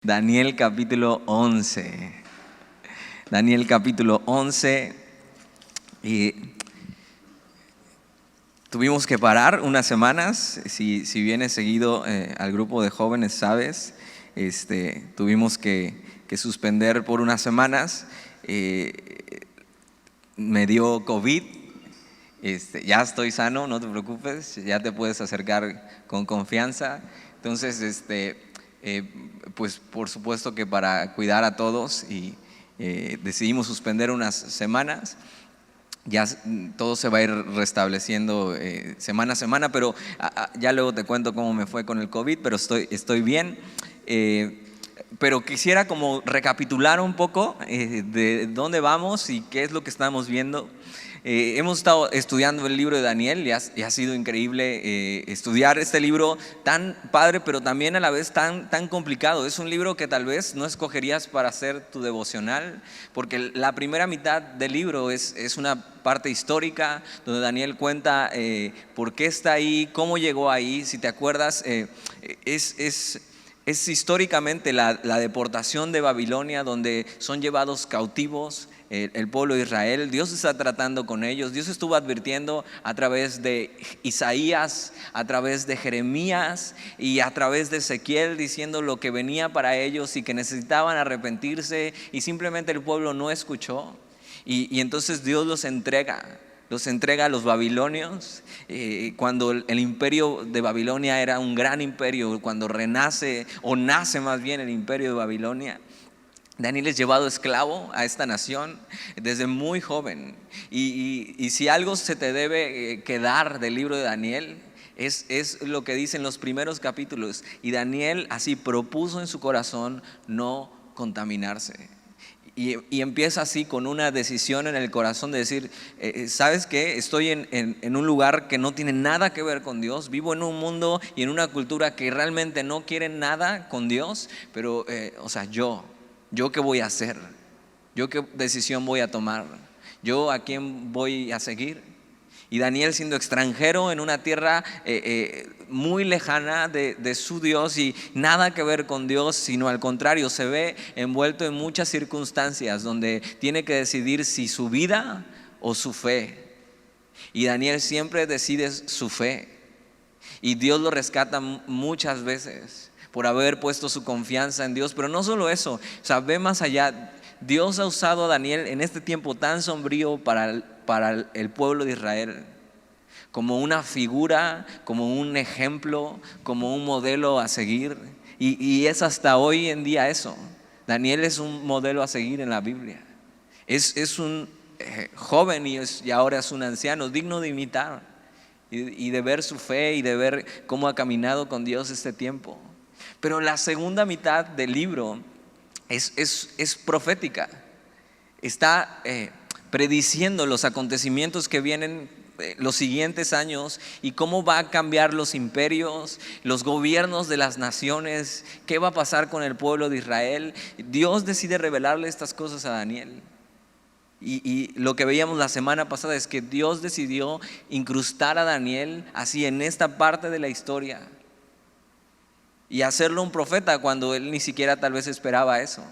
Daniel capítulo 11. Daniel capítulo 11. Y tuvimos que parar unas semanas. Si vienes seguido al grupo de jóvenes, sabes, tuvimos que suspender por unas semanas. Me dio COVID. Ya estoy sano, no te preocupes, ya te puedes acercar con confianza. Entonces, pues por supuesto que para cuidar a todos decidimos suspender unas semanas. Ya todo se va a ir restableciendo semana a semana, pero ya luego te cuento cómo me fue con el COVID, pero estoy bien. Pero quisiera como recapitular un poco de dónde vamos y qué es lo que estamos viendo. Hemos estado estudiando el libro de Daniel y ha sido increíble estudiar este libro tan padre, pero también a la vez tan complicado. Es un libro que tal vez no escogerías para hacer tu devocional, porque la primera mitad del libro es una parte histórica donde Daniel cuenta por qué está ahí, cómo llegó ahí. Si te acuerdas, es históricamente la deportación de Babilonia, donde son llevados cautivos el pueblo de Israel. Dios está tratando con ellos. Dios estuvo advirtiendo a través de Isaías, a través de Jeremías y a través de Ezequiel, diciendo lo que venía para ellos y que necesitaban arrepentirse, y simplemente el pueblo no escuchó. Y entonces Dios los entrega a los babilonios. Cuando el imperio de Babilonia era un gran imperio, cuando renace o nace más bien el imperio de Babilonia, Daniel es llevado esclavo a esta nación desde muy joven. Y si algo se te debe quedar del libro de Daniel, es lo que dicen los primeros capítulos. Y Daniel así propuso en su corazón no contaminarse. Y empieza así con una decisión en el corazón de decir, ¿sabes qué? Estoy en un lugar que no tiene nada que ver con Dios. Vivo en un mundo y en una cultura que realmente no quiere nada con Dios. Pero, ¿yo qué voy a hacer? ¿Yo qué decisión voy a tomar? ¿Yo a quién voy a seguir? Y Daniel, siendo extranjero en una tierra muy lejana de su Dios y nada que ver con Dios, sino al contrario, se ve envuelto en muchas circunstancias donde tiene que decidir si su vida o su fe. Y Daniel siempre decide su fe, y Dios lo rescata muchas veces por haber puesto su confianza en Dios. Pero no solo eso, ve más allá. Dios ha usado a Daniel en este tiempo tan sombrío para el pueblo de Israel, como una figura, como un ejemplo, como un modelo a seguir. Y es hasta hoy en día eso. Daniel es un modelo a seguir en la Biblia. Es un joven y ahora es un anciano digno de imitar y de ver su fe y de ver cómo ha caminado con Dios este tiempo. Pero la segunda mitad del libro es profética. Está prediciendo los acontecimientos que vienen los siguientes años y cómo va a cambiar los imperios, los gobiernos de las naciones, qué va a pasar con el pueblo de Israel. Dios decide revelarle estas cosas a Daniel. Y lo que veíamos la semana pasada es que Dios decidió incrustar a Daniel así en esta parte de la historia y hacerlo un profeta cuando él ni siquiera tal vez esperaba eso.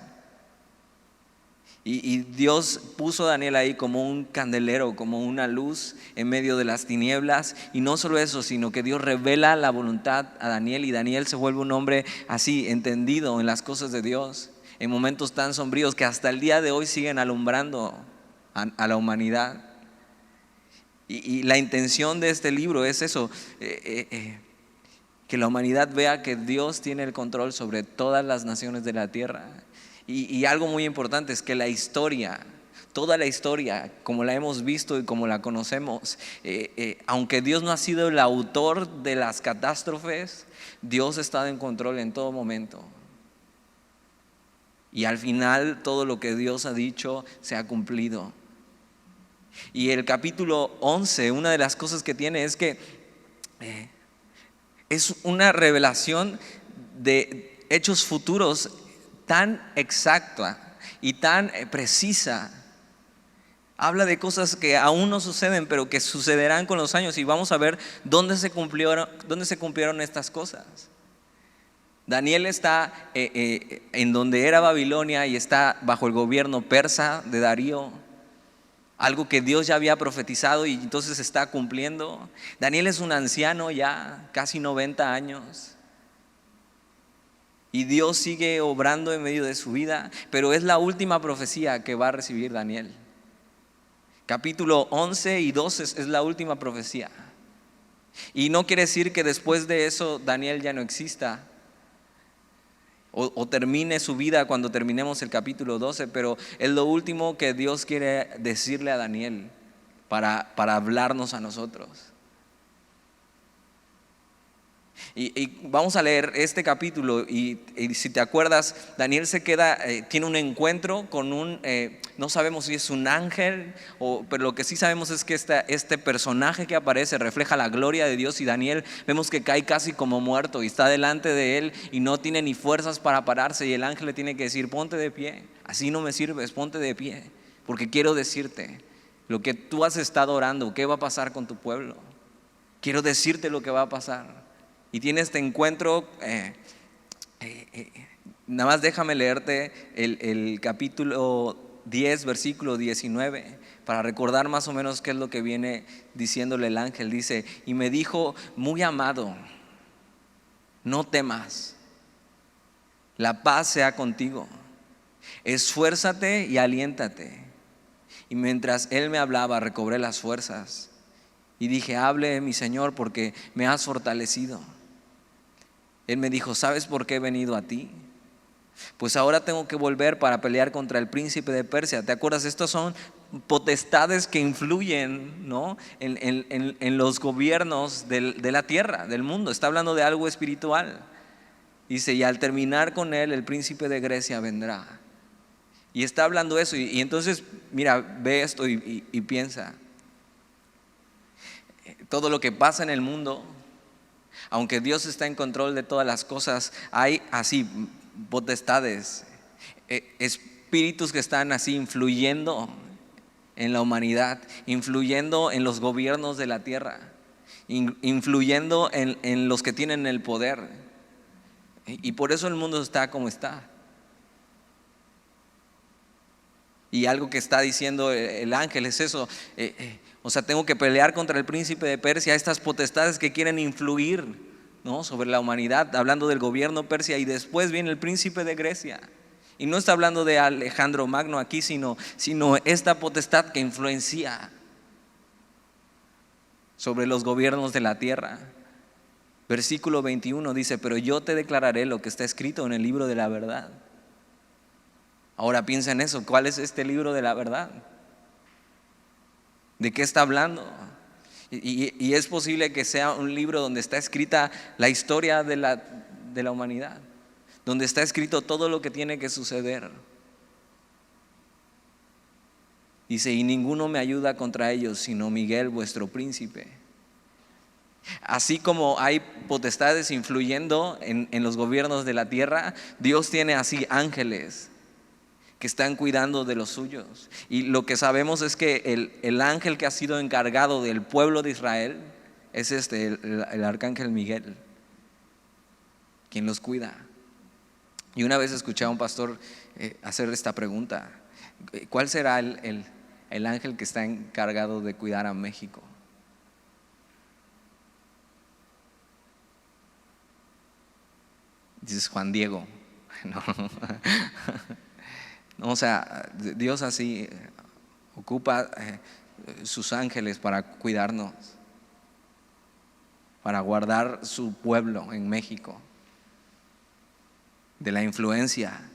Y Dios puso a Daniel ahí como un candelero, como una luz en medio de las tinieblas. Y no solo eso, sino que Dios revela la voluntad a Daniel, y Daniel se vuelve un hombre así entendido en las cosas de Dios, en momentos tan sombríos que hasta el día de hoy siguen alumbrando a la humanidad. Y la intención de este libro es eso, que la humanidad vea que Dios tiene el control sobre todas las naciones de la tierra. Y algo muy importante es que la historia, toda la historia como la hemos visto y como la conocemos, aunque Dios no ha sido el autor de las catástrofes, Dios ha estado en control en todo momento. Y al final todo lo que Dios ha dicho se ha cumplido. Y el capítulo 11, una de las cosas que tiene es que es una revelación de hechos futuros tan exacta y tan precisa. Habla de cosas que aún no suceden, pero que sucederán con los años, y vamos a ver dónde se cumplieron estas cosas. Daniel está en donde era Babilonia y está bajo el gobierno persa de Darío. Algo que Dios ya había profetizado y entonces está cumpliendo. Daniel es un anciano ya, casi 90 años. Y Dios sigue obrando en medio de su vida, pero es la última profecía que va a recibir Daniel. Capítulo 11 y 12 es la última profecía. Y no quiere decir que después de eso Daniel ya no exista o termine su vida cuando terminemos el capítulo 12, pero es lo último que Dios quiere decirle a Daniel para hablarnos a nosotros. Y vamos a leer este capítulo y si te acuerdas, Daniel se queda, tiene un encuentro con no sabemos si es un ángel, pero lo que sí sabemos es que este personaje que aparece refleja la gloria de Dios, y Daniel vemos que cae casi como muerto y está delante de él y no tiene ni fuerzas para pararse, y el ángel le tiene que decir: ponte de pie, así no me sirves, ponte de pie, porque quiero decirte lo que tú has estado orando, qué va a pasar con tu pueblo, quiero decirte lo que va a pasar. Y tiene este encuentro. Nada más déjame leerte el capítulo 10, versículo 19, para recordar más o menos qué es lo que viene diciéndole el ángel. Dice: y me dijo: muy amado, no temas, la paz sea contigo, esfuérzate y aliéntate. Y mientras él me hablaba, recobré las fuerzas y dije: hable, mi Señor, porque me has fortalecido. Él me dijo: ¿sabes por qué he venido a ti? Pues ahora tengo que volver para pelear contra el príncipe de Persia. ¿Te acuerdas? Estos son potestades que influyen, ¿no?, en los gobiernos de la tierra, del mundo. Está hablando de algo espiritual. Dice: y al terminar con él, el príncipe de Grecia vendrá. Y está hablando eso. Y entonces, mira, ve esto y piensa. Todo lo que pasa en el mundo, aunque Dios está en control de todas las cosas, hay así potestades, espíritus que están así influyendo en la humanidad, influyendo en los gobiernos de la tierra, influyendo en los que tienen el poder. Y por eso el mundo está como está. Y algo que está diciendo el ángel es eso. O sea, tengo que pelear contra el príncipe de Persia, estas potestades que quieren influir, ¿no?, sobre la humanidad, hablando del gobierno persia. Y después viene el príncipe de Grecia. Y no está hablando de Alejandro Magno aquí, sino esta potestad que influencia sobre los gobiernos de la tierra. Versículo 21 dice: pero yo te declararé lo que está escrito en el libro de la verdad. Ahora piensa en eso. ¿Cuál es este libro de la verdad? ¿De qué está hablando? Y es posible que sea un libro donde está escrita la historia de la humanidad, donde está escrito todo lo que tiene que suceder. Dice: y ninguno me ayuda contra ellos, sino Miguel, vuestro príncipe. Así como hay potestades influyendo en los gobiernos de la tierra, Dios tiene así ángeles que están cuidando de los suyos. Y lo que sabemos es que el ángel que ha sido encargado del pueblo de Israel es el arcángel Miguel, quien los cuida. Y una vez escuché a un pastor hacer esta pregunta: ¿cuál será el ángel que está encargado de cuidar a México? Dices: Juan Diego. No. O sea, Dios así ocupa sus ángeles para cuidarnos, para guardar su pueblo en México de la influencia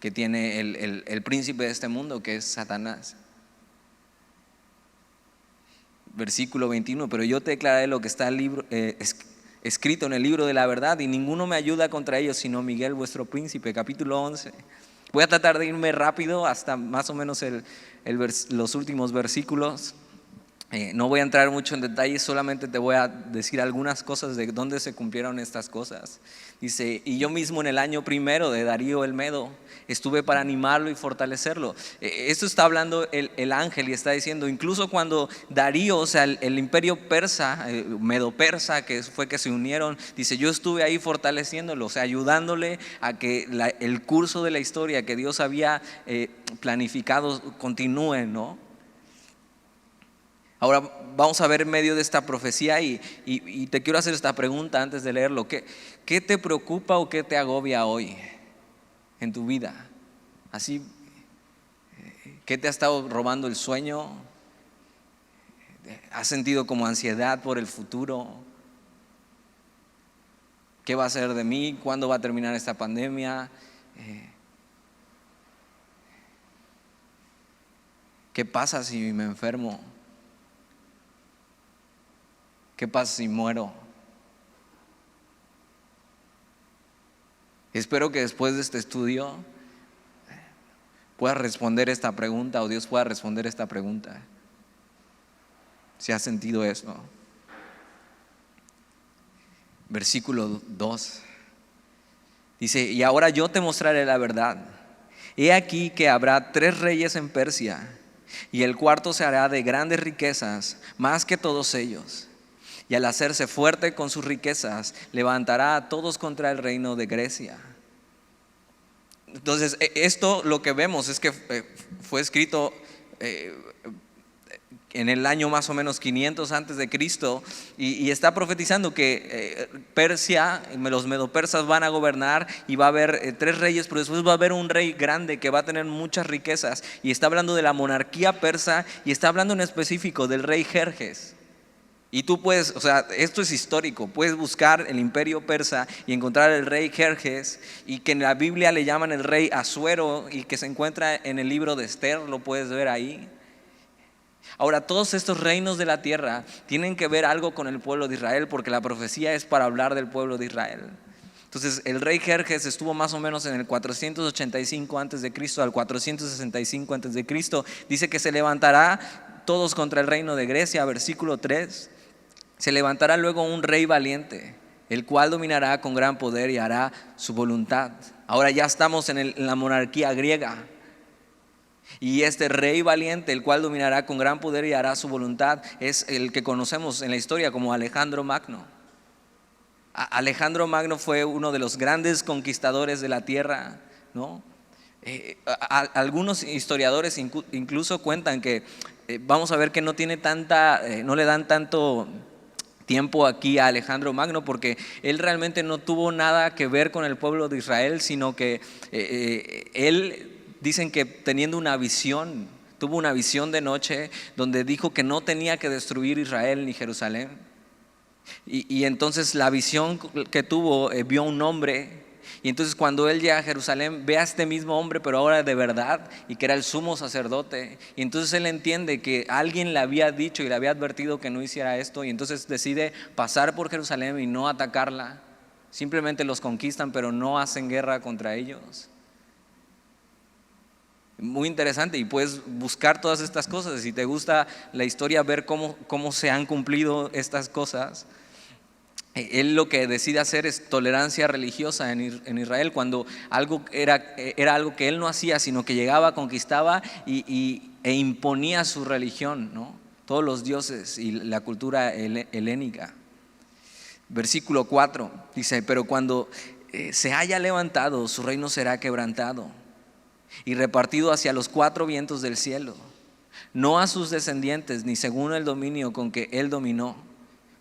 que tiene el príncipe de este mundo, que es Satanás. Versículo 21: pero yo te declararé lo que está escrito en el libro de la verdad, y ninguno me ayuda contra ellos, sino Miguel, vuestro príncipe. Capítulo 11. Voy a tratar de irme rápido hasta más o menos los últimos versículos. No voy a entrar mucho en detalles, solamente te voy a decir algunas cosas de dónde se cumplieron estas cosas. Dice, y yo mismo en el año primero de Darío el Medo estuve para animarlo y fortalecerlo. Esto está hablando el ángel y está diciendo, incluso cuando Darío, o sea, el imperio persa, Medo persa, que fue que se unieron, dice, yo estuve ahí fortaleciéndolo, o sea, ayudándole a que el curso de la historia que Dios había planificado continúe, ¿no? Ahora vamos a ver en medio de esta profecía y te quiero hacer esta pregunta antes de leerlo. ¿Qué te preocupa o qué te agobia hoy en tu vida? Así, ¿qué te ha estado robando el sueño? ¿Has sentido como ansiedad por el futuro? ¿Qué va a ser de mí? ¿Cuándo va a terminar esta pandemia? ¿Qué pasa si me enfermo? ¿Qué pasa si muero? Espero que después de este estudio puedas responder esta pregunta o Dios pueda responder esta pregunta. Si has sentido eso. Versículo 2. Dice, y ahora yo te mostraré la verdad. He aquí que habrá 3 reyes en Persia, y el cuarto se hará de grandes riquezas, más que todos ellos. Y al hacerse fuerte con sus riquezas, levantará a todos contra el reino de Grecia. Entonces, esto lo que vemos es que fue escrito en el año más o menos 500 antes de Cristo y está profetizando que Persia, los medopersas van a gobernar y va a haber 3 reyes, pero después va a haber un rey grande que va a tener muchas riquezas, y está hablando de la monarquía persa y está hablando en específico del rey Jerjes. Y tú puedes, o sea, esto es histórico, puedes buscar el imperio persa y encontrar el rey Jerjes, y que en la Biblia le llaman el rey Asuero y que se encuentra en el libro de Esther, lo puedes ver ahí. Ahora, todos estos reinos de la tierra tienen que ver algo con el pueblo de Israel, porque la profecía es para hablar del pueblo de Israel. Entonces, el rey Jerjes estuvo más o menos en el 485 antes de Cristo al 465 antes de Cristo. Dice que se levantará todos contra el reino de Grecia, versículo 3. Se levantará luego un rey valiente, el cual dominará con gran poder y hará su voluntad. Ahora ya estamos en la monarquía griega. Y este rey valiente, el cual dominará con gran poder y hará su voluntad, es el que conocemos en la historia como Alejandro Magno. Alejandro Magno fue uno de los grandes conquistadores de la tierra, ¿no? Algunos historiadores incluso cuentan que vamos a ver que no le dan tanto tiempo aquí a Alejandro Magno, porque él realmente no tuvo nada que ver con el pueblo de Israel, sino que él, dicen que teniendo una visión, tuvo una visión de noche donde dijo que no tenía que destruir Israel ni Jerusalén. Y entonces la visión que tuvo, vio un hombre, y entonces cuando él llega a Jerusalén ve a este mismo hombre, pero ahora de verdad, y que era el sumo sacerdote. Y entonces él entiende que alguien le había dicho y le había advertido que no hiciera esto, y entonces decide pasar por Jerusalén y no atacarla. Simplemente los conquistan, pero no hacen guerra contra ellos. Muy interesante, y puedes buscar todas estas cosas. Si te gusta la historia, ver cómo se han cumplido estas cosas. Él lo que decide hacer es tolerancia religiosa en Israel, cuando algo era algo que él no hacía, sino que llegaba, conquistaba e imponía su religión, ¿no? Todos los dioses y la cultura helénica. Versículo 4 dice, pero cuando se haya levantado, su reino será quebrantado y repartido hacia los 4 vientos del cielo, no a sus descendientes, ni según el dominio con que él dominó,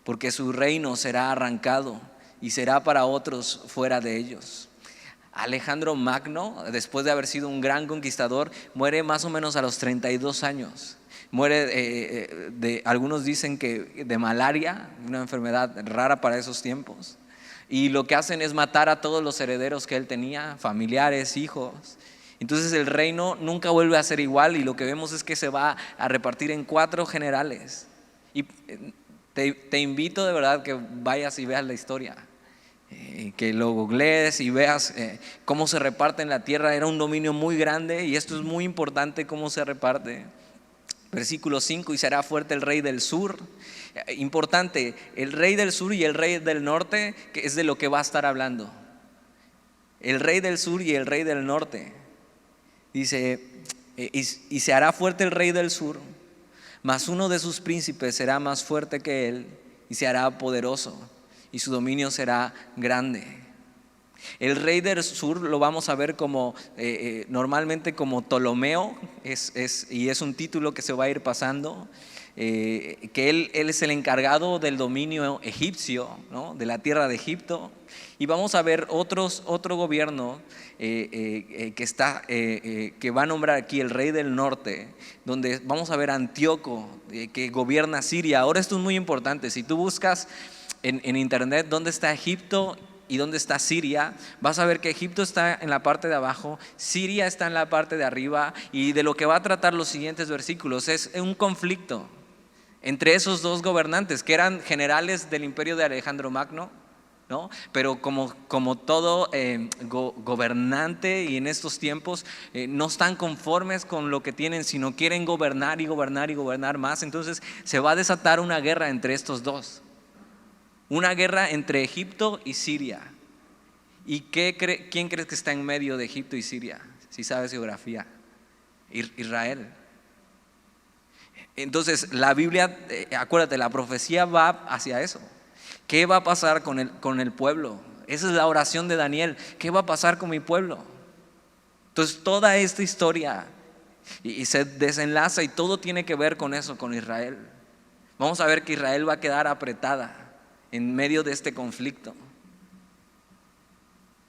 porque su reino será arrancado y será para otros fuera de ellos. Alejandro Magno, después de haber sido un gran conquistador, muere más o menos a los 32 años. Muere algunos dicen que de malaria, una enfermedad rara para esos tiempos. Y lo que hacen es matar a todos los herederos que él tenía, familiares, hijos. Entonces el reino nunca vuelve a ser igual, y lo que vemos es que se va a repartir en 4 generales. Y te invito de verdad que vayas y veas la historia, que lo googlees y veas cómo se reparte en la tierra. Era un dominio muy grande, y esto es muy importante, cómo se reparte. Versículo 5, y será fuerte el rey del sur. Importante, el rey del sur y el rey del norte, que es de lo que va a estar hablando. El rey del sur y el rey del norte. Dice, y se hará fuerte el rey del sur, mas uno de sus príncipes será más fuerte que él y se hará poderoso y su dominio será grande. El rey del sur lo vamos a ver como normalmente como Ptolomeo, y es un título que se va a ir pasando, que él es el encargado del dominio egipcio, ¿no? De la tierra de Egipto. Y vamos a ver otro gobierno que va a nombrar aquí el rey del norte, donde vamos a ver Antíoco, que gobierna Siria. Ahora esto es muy importante. Si tú buscas en internet dónde está Egipto y dónde está Siria, vas a ver que Egipto está en la parte de abajo, Siria está en la parte de arriba, y de lo que va a tratar los siguientes versículos es un conflicto entre esos dos gobernantes que eran generales del imperio de Alejandro Magno, ¿no? Pero como todo gobernante, y en estos tiempos no están conformes con lo que tienen, sino quieren gobernar y gobernar y gobernar más. Entonces se va a desatar una guerra entre estos dos, una guerra entre Egipto y Siria. ¿Y quién crees que está en medio de Egipto y Siria? Si sabes geografía, Israel. Entonces la Biblia, acuérdate, la profecía va hacia eso. ¿Qué va a pasar con el pueblo? Esa es la oración de Daniel. ¿Qué va a pasar con mi pueblo? Entonces toda esta historia y se desenlaza, y todo tiene que ver con eso, con Israel. Vamos a ver que Israel va a quedar apretada en medio de este conflicto,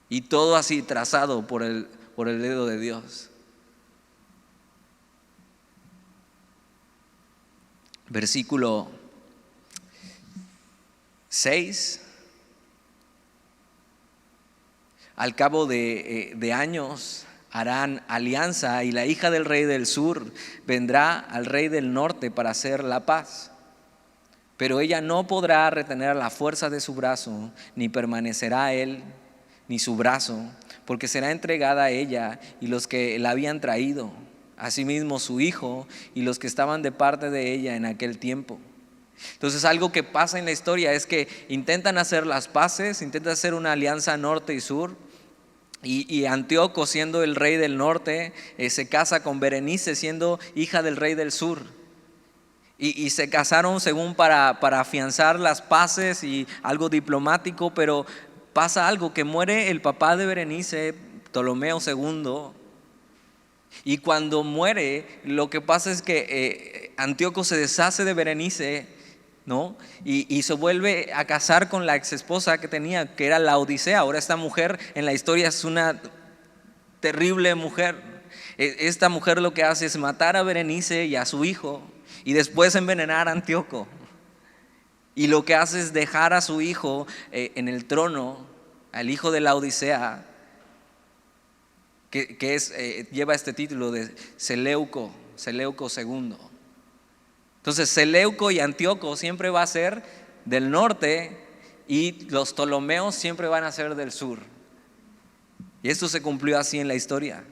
y todo así trazado por el dedo de Dios. Versículo 6. Al cabo de años harán alianza, y la hija del rey del sur vendrá al rey del norte para hacer la paz. Pero ella no podrá retener la fuerza de su brazo, ni permanecerá él ni su brazo, porque será entregada a ella y los que la habían traído, asimismo su hijo y los que estaban de parte de ella en aquel tiempo. Entonces algo que pasa en la historia es que intentan hacer las paces, intentan hacer una alianza norte y sur, y Antíoco, siendo el rey del norte, se casa con Berenice, siendo hija del rey del sur. Y se casaron según para afianzar las paces y algo diplomático, pero pasa algo, que muere el papá de Berenice, Ptolomeo II. Y cuando muere, lo que pasa es que Antíoco se deshace de Berenice, ¿no? Y se vuelve a casar con la ex esposa que tenía, que era Laodicea. Ahora esta mujer en la historia es una terrible mujer. Esta mujer lo que hace es matar a Berenice y a su hijo, y después envenenar a Antíoco. Y lo que hace es dejar a su hijo en el trono, al hijo de Laodicea, que lleva este título de Seleuco II. Entonces Seleuco y Antíoco siempre va a ser del norte, y los Ptolomeos siempre van a ser del sur. Y esto se cumplió así en la historia.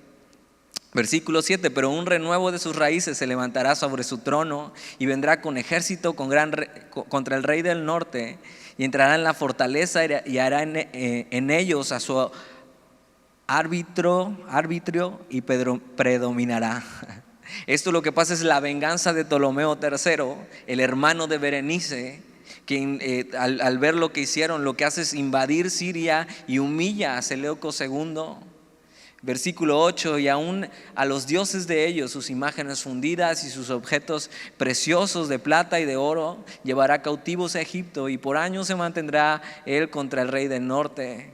Versículo 7, pero un renuevo de sus raíces se levantará sobre su trono, y vendrá con ejército contra el rey del norte, y entrará en la fortaleza y hará en ellos a su arbitrio y predominará. Esto lo que pasa es la venganza de Ptolomeo III, el hermano de Berenice, quien al ver lo que hicieron, lo que hace es invadir Siria y humilla a Seleuco II. Versículo 8, y aún a los dioses de ellos, sus imágenes fundidas y sus objetos preciosos de plata y de oro, llevará cautivos a Egipto, y por años se mantendrá él contra el rey del norte.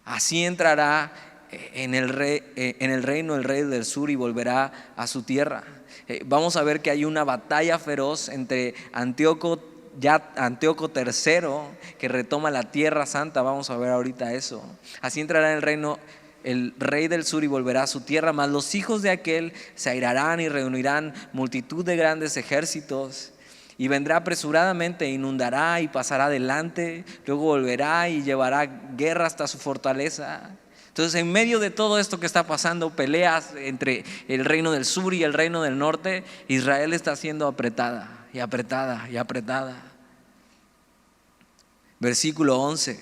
Así entrará en el reino el rey del sur y volverá a su tierra. Vamos a ver que hay una batalla feroz entre Antíoco III, que retoma la tierra santa. Vamos a ver ahorita eso. Así entrará en el reino el rey del sur y volverá a su tierra, mas los hijos de aquel se airarán y reunirán multitud de grandes ejércitos, y vendrá apresuradamente, inundará y pasará adelante, luego volverá y llevará guerra hasta su fortaleza. Entonces, en medio de todo esto que está pasando, peleas entre el reino del sur y el reino del norte, Israel está siendo apretada y apretada y apretada. Versículo 11: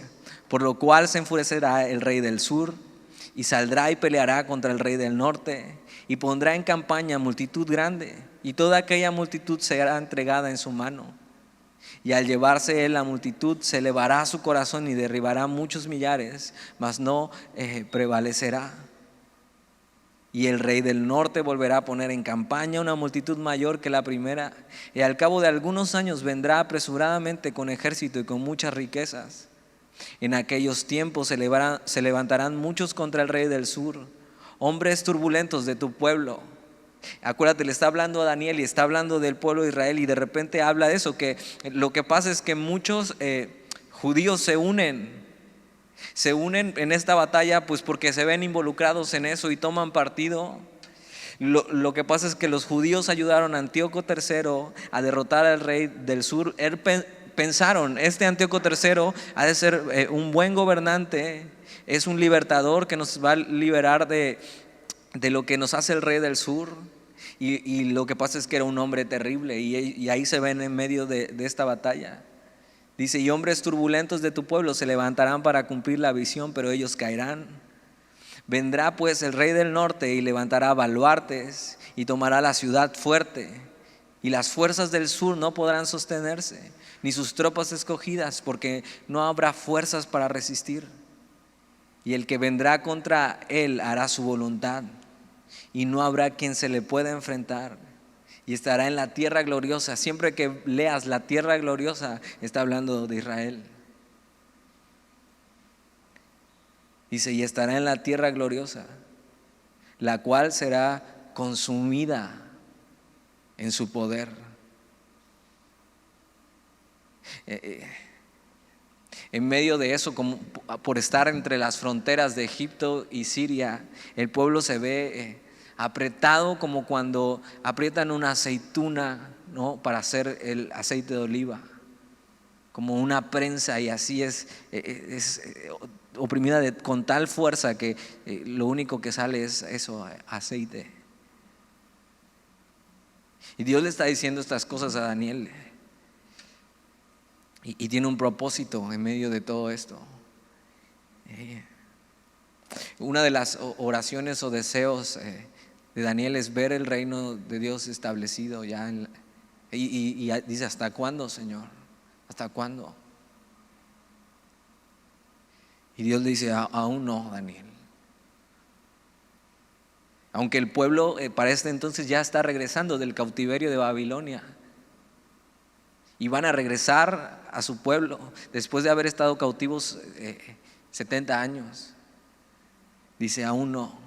por lo cual se enfurecerá el rey del sur y saldrá y peleará contra el rey del norte y pondrá en campaña multitud grande, y toda aquella multitud será entregada en su mano. Y al llevarse él la multitud, se elevará su corazón y derribará muchos millares, mas no prevalecerá. Y el rey del norte volverá a poner en campaña una multitud mayor que la primera, y al cabo de algunos años vendrá apresuradamente con ejército y con muchas riquezas. En aquellos tiempos se levantarán muchos contra el rey del sur, hombres turbulentos de tu pueblo. Acuérdate, le está hablando a Daniel y está hablando del pueblo de Israel, y de repente habla de eso, que lo que pasa es que muchos judíos se unen en esta batalla, pues porque se ven involucrados en eso y toman partido. Lo que pasa es que los judíos ayudaron a Antíoco III a derrotar al rey del sur. Pensaron, este Antíoco III ha de ser un buen gobernante, es un libertador que nos va a liberar de lo que nos hace el rey del sur. Y lo que pasa es que era un hombre terrible, y ahí se ven en medio de esta batalla. Dice: y hombres turbulentos de tu pueblo se levantarán para cumplir la visión, pero ellos caerán. Vendrá pues el rey del norte y levantará baluartes y tomará la ciudad fuerte, y las fuerzas del sur no podrán sostenerse, ni sus tropas escogidas, porque no habrá fuerzas para resistir. Y el que vendrá contra él hará su voluntad, y no habrá quien se le pueda enfrentar, y estará en la tierra gloriosa. Siempre que leas la tierra gloriosa, está hablando de Israel. Dice: y estará en la tierra gloriosa, la cual será consumida en su poder. En medio de eso, como por estar entre las fronteras de Egipto y Siria, el pueblo se ve apretado, como cuando aprietan una aceituna, ¿no?, para hacer el aceite de oliva, como una prensa, y así es oprimida con tal fuerza que lo único que sale es eso, aceite. Y Dios le está diciendo estas cosas a Daniel, y tiene un propósito en medio de todo esto. Una de las oraciones o deseos de Daniel es ver el reino de Dios establecido ya y dice: ¿hasta cuándo, Señor? ¿Hasta cuándo? Y Dios le dice: aún no, Daniel. Aunque el pueblo para este entonces ya está regresando del cautiverio de Babilonia, y van a regresar a su pueblo después de haber estado cautivos 70 años. Dice: aún no,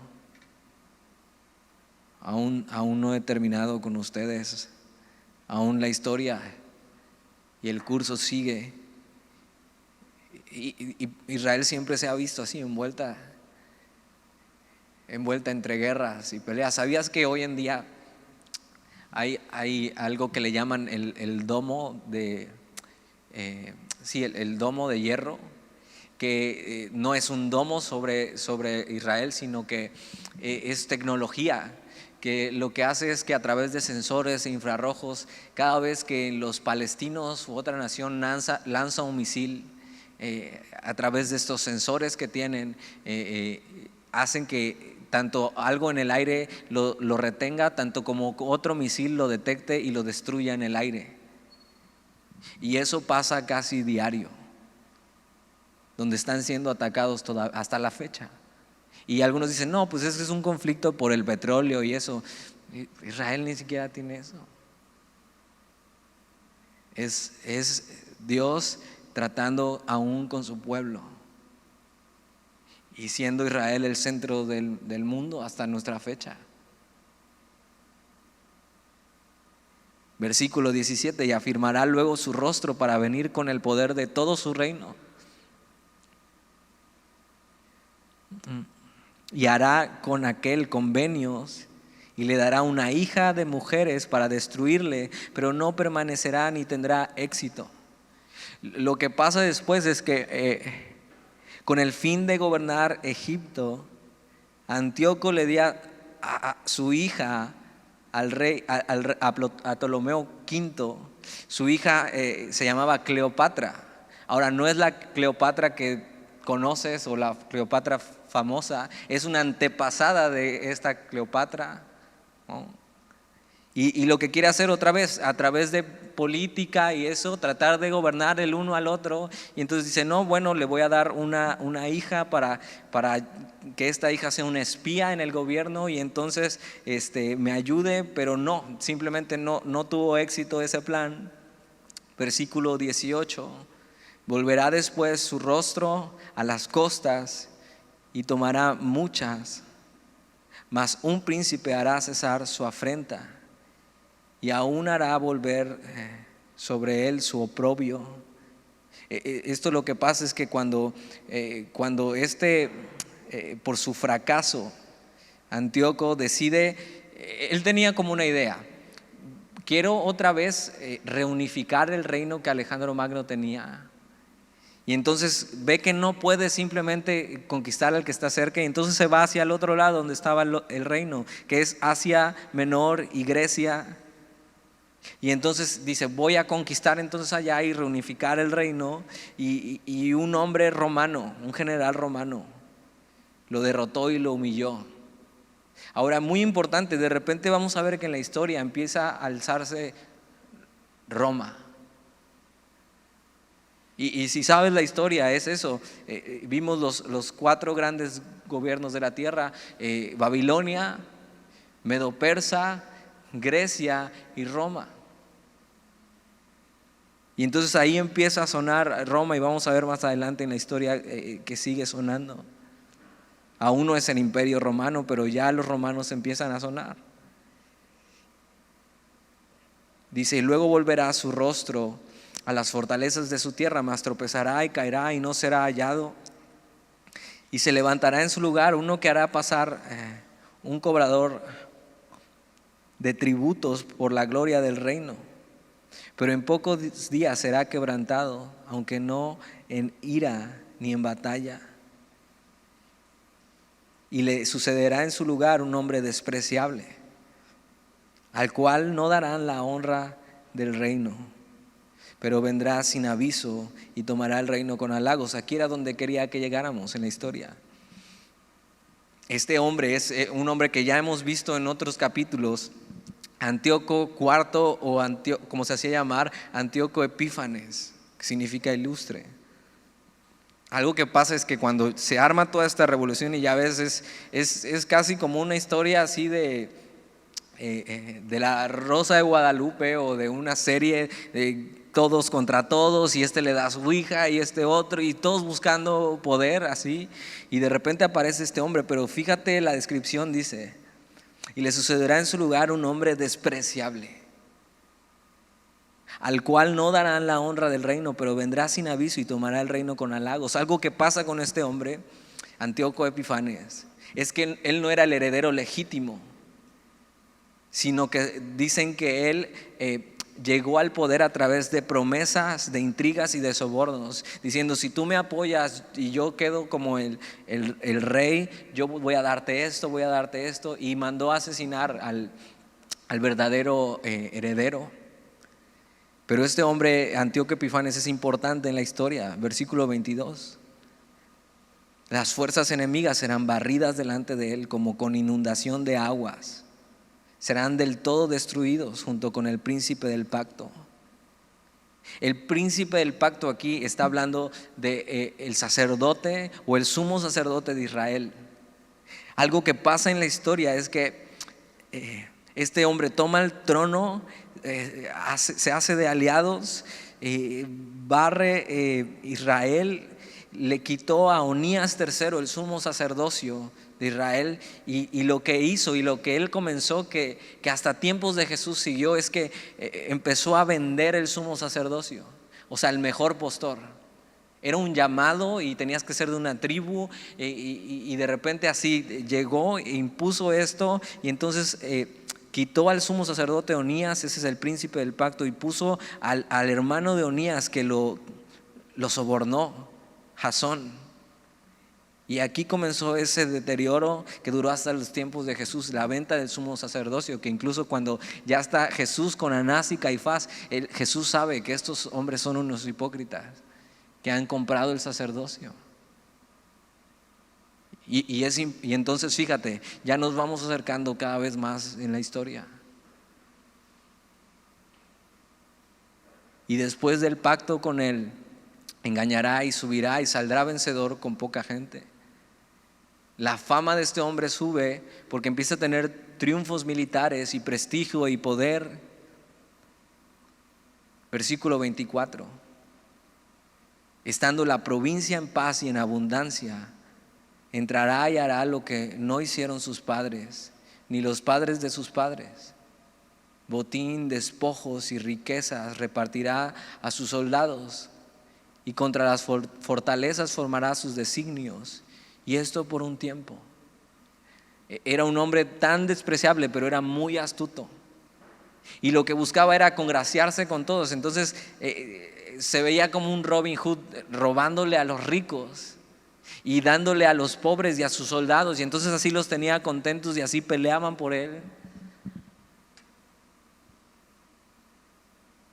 aún no he terminado con ustedes, aún la historia y el curso sigue. Y Israel siempre se ha visto así, envuelta entre guerras y peleas. ¿Sabías que hoy en día hay algo que le llaman el domo el domo de hierro? Que no es un domo sobre Israel, sino que es tecnología, que lo que hace es que a través de sensores e infrarrojos, cada vez que los palestinos u otra nación lanza un misil, a través de estos sensores que tienen, hacen que tanto algo en el aire lo retenga, tanto como otro misil lo detecte y lo destruya en el aire. Y eso pasa casi diario, donde están siendo atacados hasta la fecha. Y algunos dicen: no, pues es un conflicto por el petróleo y eso. Israel ni siquiera tiene eso. Es Dios tratando aún con su pueblo, y siendo Israel el centro del mundo hasta nuestra fecha. Versículo 17: y afirmará luego su rostro para venir con el poder de todo su reino, y hará con aquel convenios, y le dará una hija de mujeres para destruirle, pero no permanecerá ni tendrá éxito. Lo que pasa después es que Con el fin de gobernar Egipto, Antíoco le dio a su hija al rey, a Ptolomeo V. Su hija se llamaba Cleopatra. Ahora, no es la Cleopatra que conoces o la Cleopatra famosa, es una antepasada de esta Cleopatra, ¿no? Y lo que quiere hacer otra vez, a través de política y eso, tratar de gobernar el uno al otro. Y entonces dice, no, bueno, le voy a dar una hija para que esta hija sea una espía en el gobierno y entonces me ayude, pero no, simplemente no tuvo éxito ese plan. Versículo 18, volverá después su rostro a las costas y tomará muchas, mas un príncipe hará cesar su afrenta y aún hará volver sobre él su oprobio. Esto lo que pasa es que cuando por su fracaso, Antíoco decide, él tenía como una idea: quiero otra vez reunificar el reino que Alejandro Magno tenía. Y entonces ve que no puede simplemente conquistar al que está cerca, y entonces se va hacia el otro lado donde estaba el reino, que es Asia Menor y Grecia. Y entonces dice, voy a conquistar entonces allá y reunificar el reino. Y un hombre romano, un general romano, lo derrotó y lo humilló. Ahora, muy importante, de repente vamos a ver que en la historia empieza a alzarse Roma. Y si sabes la historia, es eso. Vimos los 4 grandes gobiernos de la tierra: Babilonia, Medo-Persa, Grecia y Roma. Y entonces ahí empieza a sonar Roma, y vamos a ver más adelante en la historia que sigue sonando. Aún no es el imperio romano, pero ya los romanos empiezan a sonar. Dice, y luego volverá su rostro a las fortalezas de su tierra, mas tropezará y caerá y no será hallado. Y se levantará en su lugar uno que hará pasar un cobrador de tributos por la gloria del reino. Pero en pocos días será quebrantado, aunque no en ira ni en batalla. Y le sucederá en su lugar un hombre despreciable, al cual no darán la honra del reino, pero vendrá sin aviso y tomará el reino con halagos. Aquí era donde quería que llegáramos en la historia. Este hombre es un hombre que ya hemos visto en otros capítulos, Antíoco IV, o como se hacía llamar, Antíoco Epífanes, que significa ilustre. Algo que pasa es que cuando se arma toda esta revolución, y ya ves, es casi como una historia así de la Rosa de Guadalupe, o de una serie de todos contra todos, y le da a su hija y otro, y todos buscando poder así, y de repente aparece este hombre. Pero fíjate la descripción, dice, y le sucederá en su lugar un hombre despreciable, al cual no darán la honra del reino, pero vendrá sin aviso y tomará el reino con halagos. Algo que pasa con este hombre, Antíoco Epífanes, es que él no era el heredero legítimo, sino que dicen que él llegó al poder a través de promesas, de intrigas y de sobornos, diciendo, si tú me apoyas y yo quedo como el rey, yo voy a darte esto, y mandó a asesinar al verdadero heredero. Pero este hombre, Antíoco Epífanes, es importante en la historia. Versículo 22, las fuerzas enemigas serán barridas delante de él como con inundación de aguas. Serán del todo destruidos junto con el príncipe del pacto. El príncipe del pacto aquí está hablando de el sacerdote o el sumo sacerdote de Israel. Algo que pasa en la historia es que este hombre toma el trono, se hace de aliados, barre Israel, le quitó a Onías III el sumo sacerdocio de Israel, y lo que hizo y lo que él comenzó, que hasta tiempos de Jesús siguió, es que empezó a vender el sumo sacerdocio, o sea, el mejor postor. Era un llamado y tenías que ser de una tribu, y de repente así llegó e impuso esto, y entonces quitó al sumo sacerdote Onías, ese es el príncipe del pacto, y puso al hermano de Onías que lo sobornó, Jasón. Y aquí comenzó ese deterioro que duró hasta los tiempos de Jesús, la venta del sumo sacerdocio, que incluso cuando ya está Jesús con Anás y Caifás, Jesús sabe que estos hombres son unos hipócritas que han comprado el sacerdocio. Y entonces fíjate, ya nos vamos acercando cada vez más en la historia. Y después del pacto con él, engañará y subirá y saldrá vencedor con poca gente. La fama de este hombre sube porque empieza a tener triunfos militares y prestigio y poder. Versículo 24. Estando la provincia en paz y en abundancia, entrará y hará lo que no hicieron sus padres, ni los padres de sus padres. Botín, despojos y riquezas repartirá a sus soldados, y contra las fortalezas formará sus designios, y esto por un tiempo. Era un hombre tan despreciable, pero era muy astuto, y lo que buscaba era congraciarse con todos. Entonces se veía como un Robin Hood, robándole a los ricos y dándole a los pobres y a sus soldados, y entonces así los tenía contentos y así peleaban por él.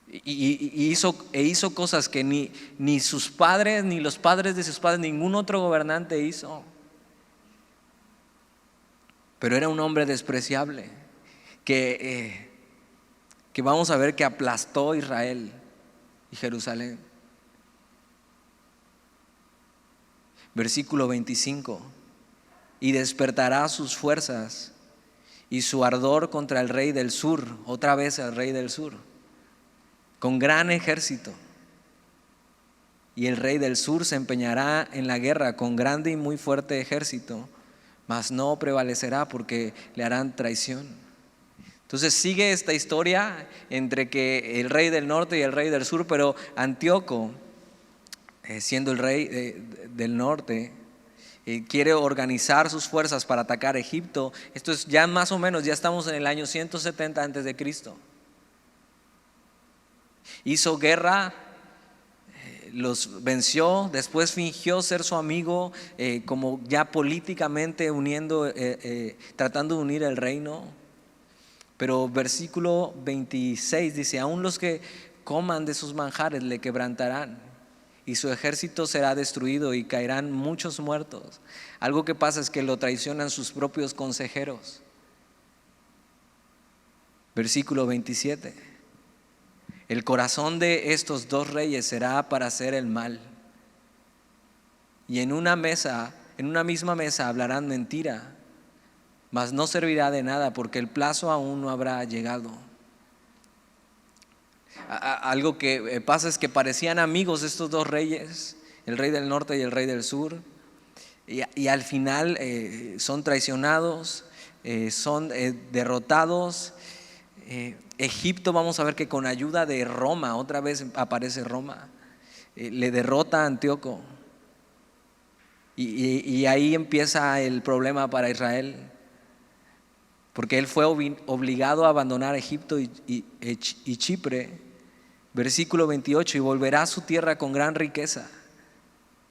Y hizo cosas que ni sus padres, ni los padres de sus padres, ningún otro gobernante hizo. Pero era un hombre despreciable que vamos a ver que aplastó Israel y Jerusalén. Versículo 25. Y despertará sus fuerzas y su ardor contra el rey del sur, otra vez el rey del sur, con gran ejército. Y el rey del sur se empeñará en la guerra con grande y muy fuerte ejército, mas no prevalecerá porque le harán traición. Entonces sigue esta historia entre que el rey del norte y el rey del sur, pero Antíoco, siendo el rey del norte, quiere organizar sus fuerzas para atacar Egipto. Esto es ya más o menos, ya estamos en el año 170 antes de Cristo. Hizo guerra, los venció, después fingió ser su amigo, como ya políticamente uniendo, tratando de unir el reino. Pero versículo 26 dice: aún los que coman de sus manjares le quebrantarán, y su ejército será destruido y caerán muchos muertos. Algo que pasa es que lo traicionan sus propios consejeros. Versículo 27. El corazón de estos dos reyes será para hacer el mal, y en una misma mesa hablarán mentira, mas no servirá de nada porque el plazo aún no habrá llegado. Algo que pasa es que parecían amigos estos dos reyes, el rey del norte y el rey del sur, y al final son traicionados, son derrotados. Egipto, vamos a ver que con ayuda de Roma, otra vez aparece Roma, le derrota a Antíoco, y ahí empieza el problema para Israel, porque él fue obligado a abandonar Egipto y Chipre. Versículo 28, y volverá a su tierra con gran riqueza.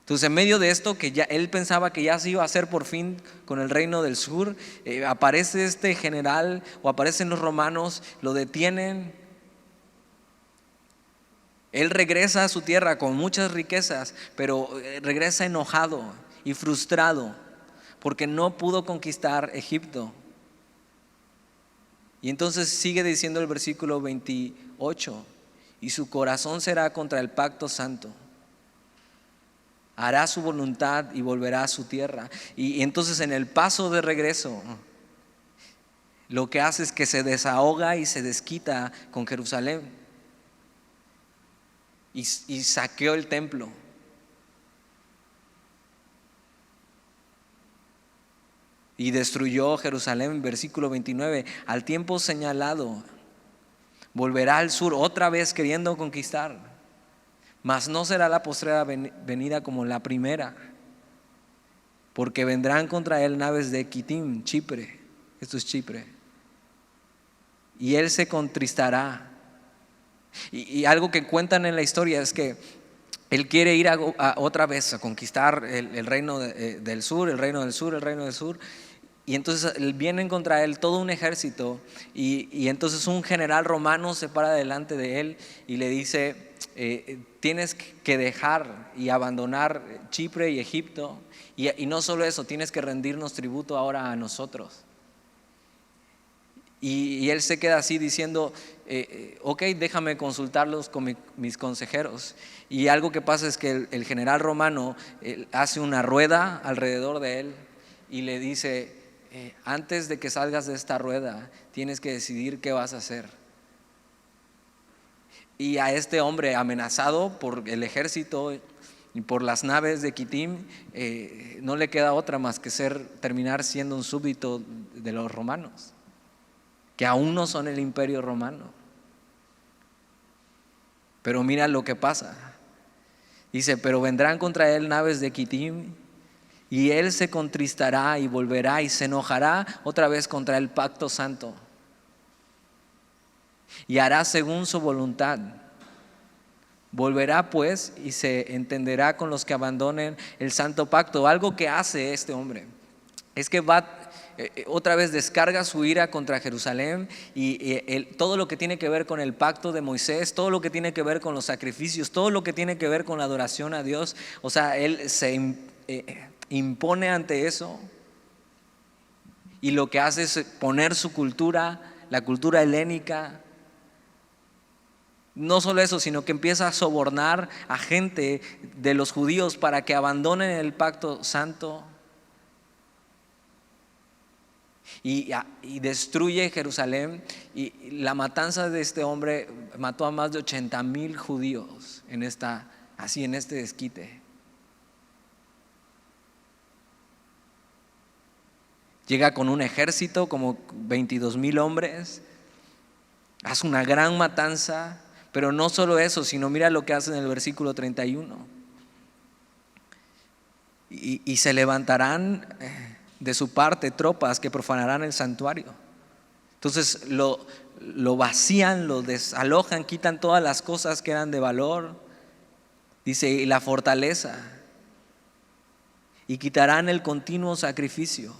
Entonces, en medio de esto, que ya él pensaba que ya se iba a hacer por fin con el reino del sur, aparece este general, o aparecen los romanos, lo detienen. Él regresa a su tierra con muchas riquezas, pero regresa enojado y frustrado porque no pudo conquistar Egipto. Y entonces sigue diciendo el versículo 28, y su corazón será contra el pacto santo, hará su voluntad y volverá a su tierra. Y entonces en el paso de regreso, lo que hace es que se desahoga y se desquita con Jerusalén, y saqueó el templo. Y destruyó Jerusalén. Versículo 29, al tiempo señalado volverá al sur otra vez queriendo conquistar, mas no será la postrera venida como la primera, porque vendrán contra él naves de Kitim, Chipre, esto es Chipre, y él se contristará. Y algo que cuentan en la historia es que él quiere ir otra vez a conquistar el reino del sur, el reino del sur, el reino del sur. Y entonces vienen contra él todo un ejército y entonces un general romano se para delante de él y le dice, tienes que dejar y abandonar Chipre y Egipto y no solo eso, tienes que rendirnos tributo ahora a nosotros. Y él se queda así diciendo, ok, déjame consultarlos con mis consejeros. Y algo que pasa es que el general romano hace una rueda alrededor de él y le dice, antes de que salgas de esta rueda, tienes que decidir qué vas a hacer. Y a este hombre amenazado por el ejército y por las naves de Kitim, no le queda otra más que terminar siendo un súbdito de los romanos, que aún no son el imperio romano. Pero mira lo que pasa. Dice, pero vendrán contra él naves de Kitim y él se contristará y volverá y se enojará otra vez contra el pacto santo y hará según su voluntad. Volverá pues y se entenderá con los que abandonen el santo pacto. Algo que hace este hombre es que va otra vez, descarga su ira contra Jerusalén y todo lo que tiene que ver con el pacto de Moisés, todo lo que tiene que ver con los sacrificios, todo lo que tiene que ver con la adoración a Dios. O sea, él se impone ante eso y lo que hace es poner su cultura, la cultura helénica. No solo eso, sino que empieza a sobornar a gente de los judíos para que abandonen el pacto santo. Y destruye Jerusalén. Y la matanza de este hombre mató a más de 80,000 judíos en este desquite. Llega con un ejército, como 22,000 hombres, hace una gran matanza. Pero no solo eso, sino mira lo que hace en el versículo 31. Y se levantarán de su parte tropas que profanarán el santuario. Entonces lo vacían, lo desalojan, quitan todas las cosas que eran de valor. Dice, y la fortaleza. Y quitarán el continuo sacrificio.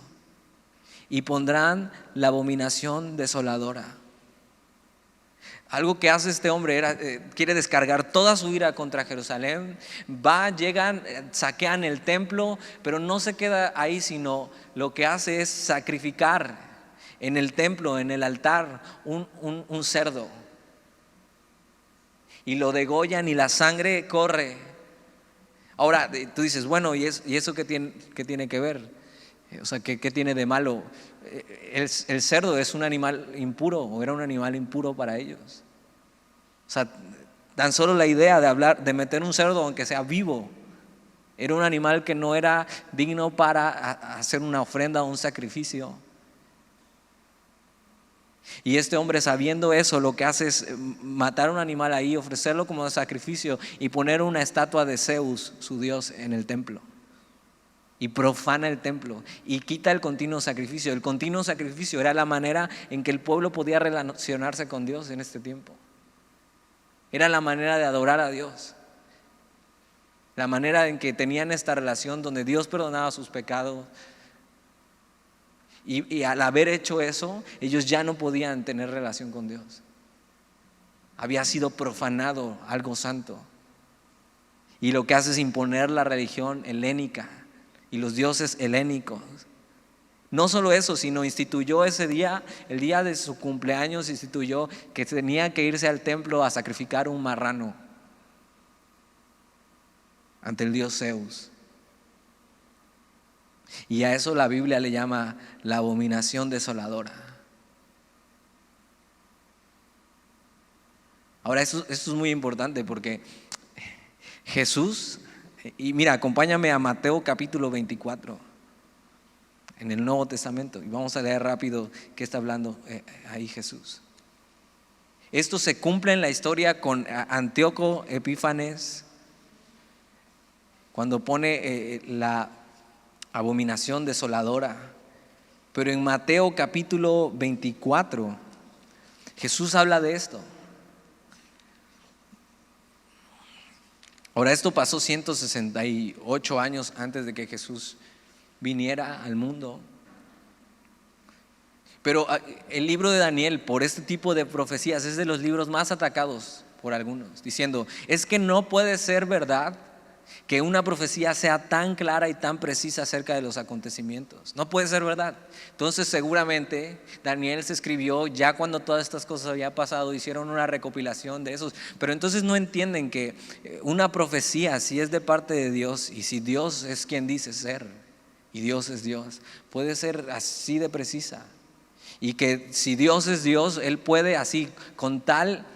Y pondrán la abominación desoladora. Algo que hace este hombre quiere descargar toda su ira contra Jerusalén. Llegan, saquean el templo, pero no se queda ahí, sino lo que hace es sacrificar en el templo, en el altar, un cerdo. Y lo degollan y la sangre corre. Ahora tú dices, bueno, ¿y eso qué tiene que ver? O sea, ¿qué tiene de malo? El cerdo es un animal impuro, o era un animal impuro para ellos. O sea, tan solo la idea de meter un cerdo, aunque sea vivo, era un animal que no era digno para hacer una ofrenda o un sacrificio. Y este hombre, sabiendo eso, lo que hace es matar un animal ahí, ofrecerlo como sacrificio y poner una estatua de Zeus, su dios, en el templo. Y profana el templo y quita el continuo sacrificio. El continuo sacrificio era la manera en que el pueblo podía relacionarse con Dios en este tiempo. Era la manera de adorar a Dios. La manera en que tenían esta relación donde Dios perdonaba sus pecados. Y al haber hecho eso, ellos ya no podían tener relación con Dios. Había sido profanado algo santo. Y lo que hace es imponer la religión helénica y los dioses helénicos. No solo eso, sino instituyó ese día, el día de su cumpleaños, instituyó que tenía que irse al templo a sacrificar un marrano ante el dios Zeus. Y a eso la Biblia le llama la abominación desoladora. Ahora esto es muy importante porque Jesús, y mira, acompáñame a Mateo capítulo 24 en el Nuevo Testamento y vamos a leer rápido qué está hablando ahí Jesús. Esto se cumple en la historia con Antíoco Epífanes cuando pone la abominación desoladora. Pero en Mateo capítulo 24 Jesús habla de esto. Ahora, esto pasó 168 años antes de que Jesús viniera al mundo. Pero el libro de Daniel, por este tipo de profecías, es de los libros más atacados por algunos, diciendo, es que no puede ser verdad que una profecía sea tan clara y tan precisa acerca de los acontecimientos. No puede ser verdad. Entonces seguramente Daniel se escribió ya cuando todas estas cosas habían pasado, hicieron una recopilación de esos, pero entonces no entienden que una profecía, si es de parte de Dios y si Dios es quien dice ser y Dios es Dios, puede ser así de precisa. Y que si Dios es Dios, Él puede así, con tal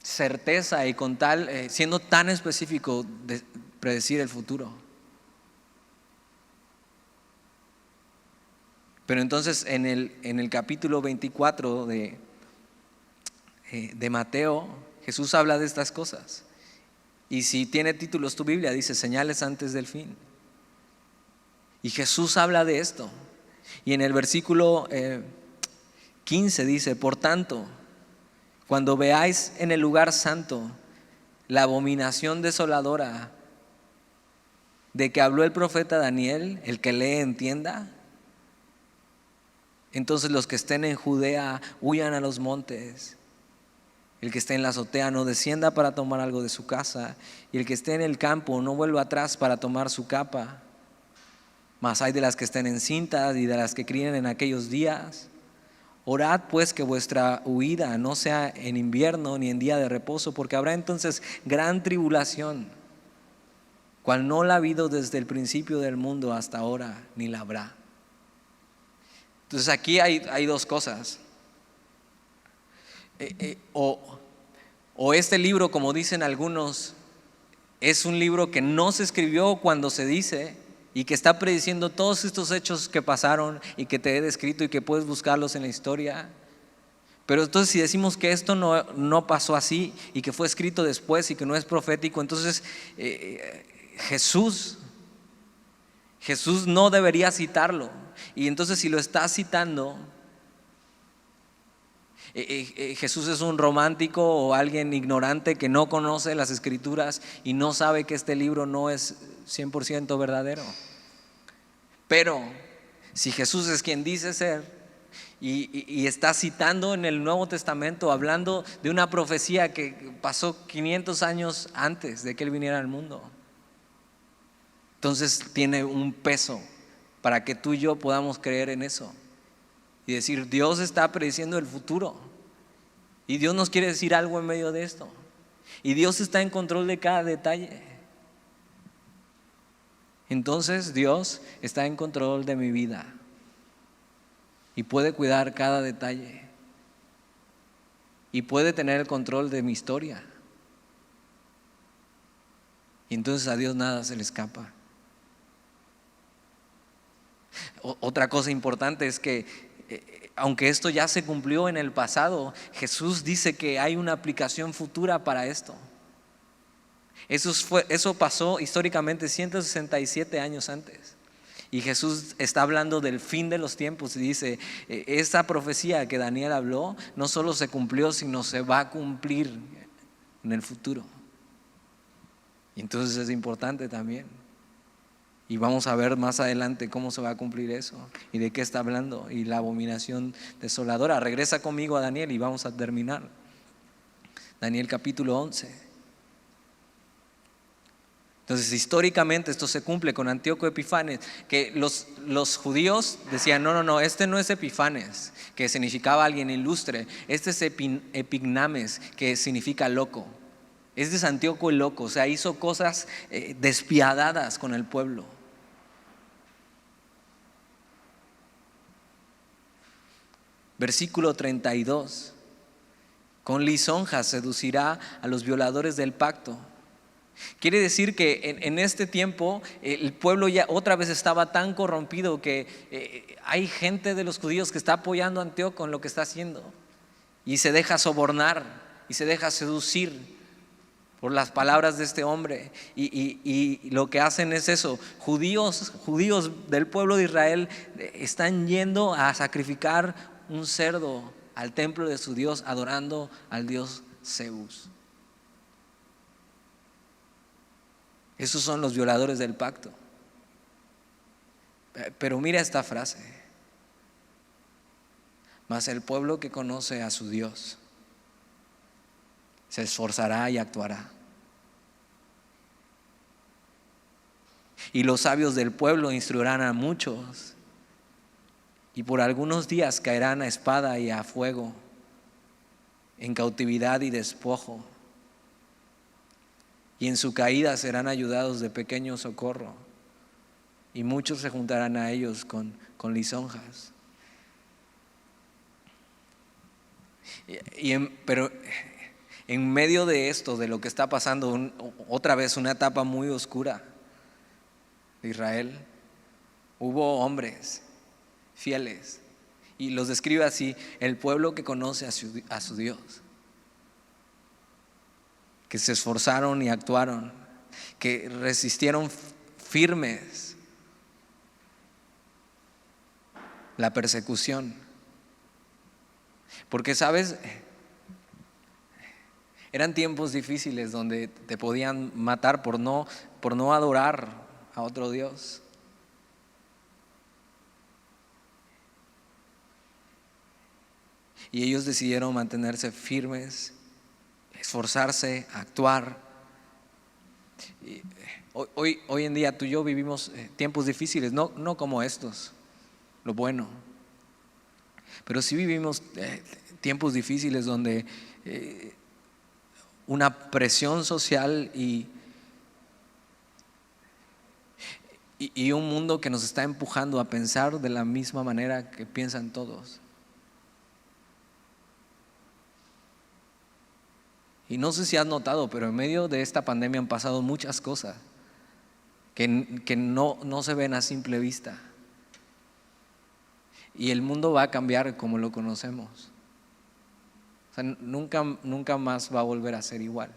certeza y con tal, siendo tan específico, predecir el futuro. Pero entonces en el capítulo 24 de Mateo, Jesús habla de estas cosas. Y si tiene títulos tu Biblia, dice señales antes del fin. Y Jesús habla de esto. Y en el versículo 15 dice, por tanto, cuando veáis en el lugar santo la abominación desoladora de que habló el profeta Daniel, el que lee entienda, entonces los que estén en Judea huyan a los montes. El que esté en la azotea no descienda para tomar algo de su casa, y el que esté en el campo no vuelva atrás para tomar su capa. Mas hay de las que estén encintas y de las que críen en aquellos días. Orad pues que vuestra huida no sea en invierno ni en día de reposo, porque habrá entonces gran tribulación, cual no la ha habido desde el principio del mundo hasta ahora, ni la habrá. Entonces aquí hay dos cosas. O este libro, como dicen algunos, es un libro que no se escribió cuando se dice y que está prediciendo todos estos hechos que pasaron y que te he descrito y que puedes buscarlos en la historia. Pero entonces si decimos que esto no pasó así y que fue escrito después y que no es profético, entonces Jesús no debería citarlo. Y entonces si lo está citando, Jesús es un romántico o alguien ignorante que no conoce las escrituras y no sabe que este libro no es 100% verdadero. Pero si Jesús es quien dice ser y está citando en el Nuevo Testamento, hablando de una profecía que pasó 500 años antes de que Él viniera al mundo, entonces tiene un peso para que tú y yo podamos creer en eso y decir, Dios está prediciendo el futuro y Dios nos quiere decir algo en medio de esto y Dios está en control de cada detalle. Entonces Dios está en control de mi vida y puede cuidar cada detalle y puede tener el control de mi historia. Y entonces a Dios nada se le escapa. Otra cosa importante es que aunque esto ya se cumplió en el pasado, Jesús dice que hay una aplicación futura para esto. Eso pasó históricamente 167 años antes. Y Jesús está hablando del fin de los tiempos y dice, esa profecía que Daniel habló no solo se cumplió, sino se va a cumplir en el futuro. Y entonces es importante también. Y vamos a ver más adelante cómo se va a cumplir eso y de qué está hablando. Y la abominación desoladora. Regresa conmigo a Daniel y vamos a terminar. Daniel capítulo 11. Entonces históricamente esto se cumple con Antíoco Epifanes, que los judíos decían no, este no es Epifanes, que significaba alguien ilustre, este es Epignames, que significa loco. Este es Antíoco el loco, o sea, hizo cosas despiadadas con el pueblo. Versículo 32, con lisonjas seducirá a los violadores del pacto. Quiere decir que en este tiempo el pueblo ya otra vez estaba tan corrompido que hay gente de los judíos que está apoyando a Antíoco en lo que está haciendo y se deja sobornar y se deja seducir por las palabras de este hombre y lo que hacen es eso. Judíos del pueblo de Israel están yendo a sacrificar un cerdo al templo de su Dios, adorando al Dios Zeus. Esos son los violadores del pacto. Pero mira esta frase: mas el pueblo que conoce a su Dios se esforzará y actuará. Y los sabios del pueblo instruirán a muchos, y por algunos días caerán a espada y a fuego, en cautividad y despojo, y en su caída serán ayudados de pequeño socorro, y muchos se juntarán a ellos con lisonjas. Pero en medio de esto, de lo que está pasando, otra vez una etapa muy oscura de Israel, hubo hombres fieles, y los describe así: el pueblo que conoce a su Dios, que se esforzaron y actuaron, que resistieron firmes la persecución. Porque, ¿sabes? Eran tiempos difíciles donde te podían matar por no adorar a otro Dios. Y ellos decidieron mantenerse firmes, esforzarse, actuar. Y hoy en día tú y yo vivimos tiempos difíciles, no como estos, lo bueno. Pero sí vivimos tiempos difíciles donde una presión social y un mundo que nos está empujando a pensar de la misma manera que piensan todos. Y no sé si has notado, pero en medio de esta pandemia han pasado muchas cosas que no se ven a simple vista. Y el mundo va a cambiar como lo conocemos. O sea, nunca más va a volver a ser igual.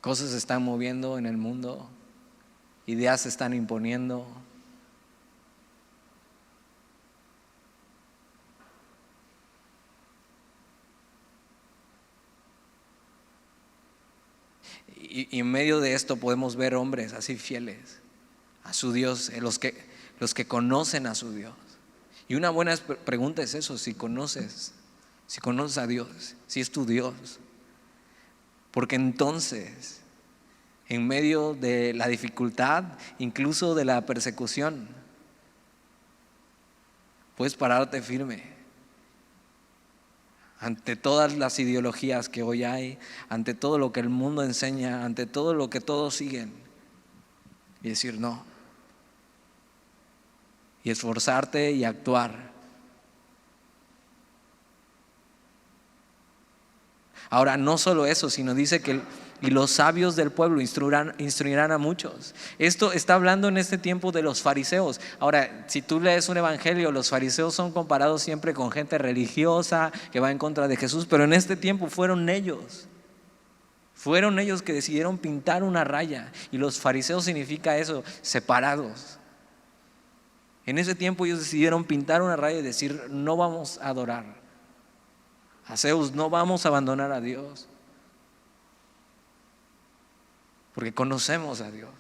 Cosas se están moviendo en el mundo, ideas se están imponiendo. Y en medio de esto podemos ver hombres así fieles a su Dios, los que conocen a su Dios. Y una buena pregunta es eso: si conoces a Dios, si es tu Dios. Porque entonces, en medio de la dificultad, incluso de la persecución, puedes pararte firme ante todas las ideologías que hoy hay, ante todo lo que el mundo enseña, ante todo lo que todos siguen, y decir no, y esforzarte y actuar. Ahora, no solo eso, sino dice que y los sabios del pueblo instruirán a muchos. Esto está hablando en este tiempo de los fariseos. Ahora, si tú lees un evangelio, los fariseos son comparados siempre con gente religiosa que va en contra de Jesús, pero en este tiempo fueron ellos que decidieron pintar una raya. Y los fariseos significa eso: separados. En ese tiempo ellos decidieron pintar una raya y decir: no vamos a adorar a Zeus, no vamos a abandonar a Dios, porque conocemos a Dios.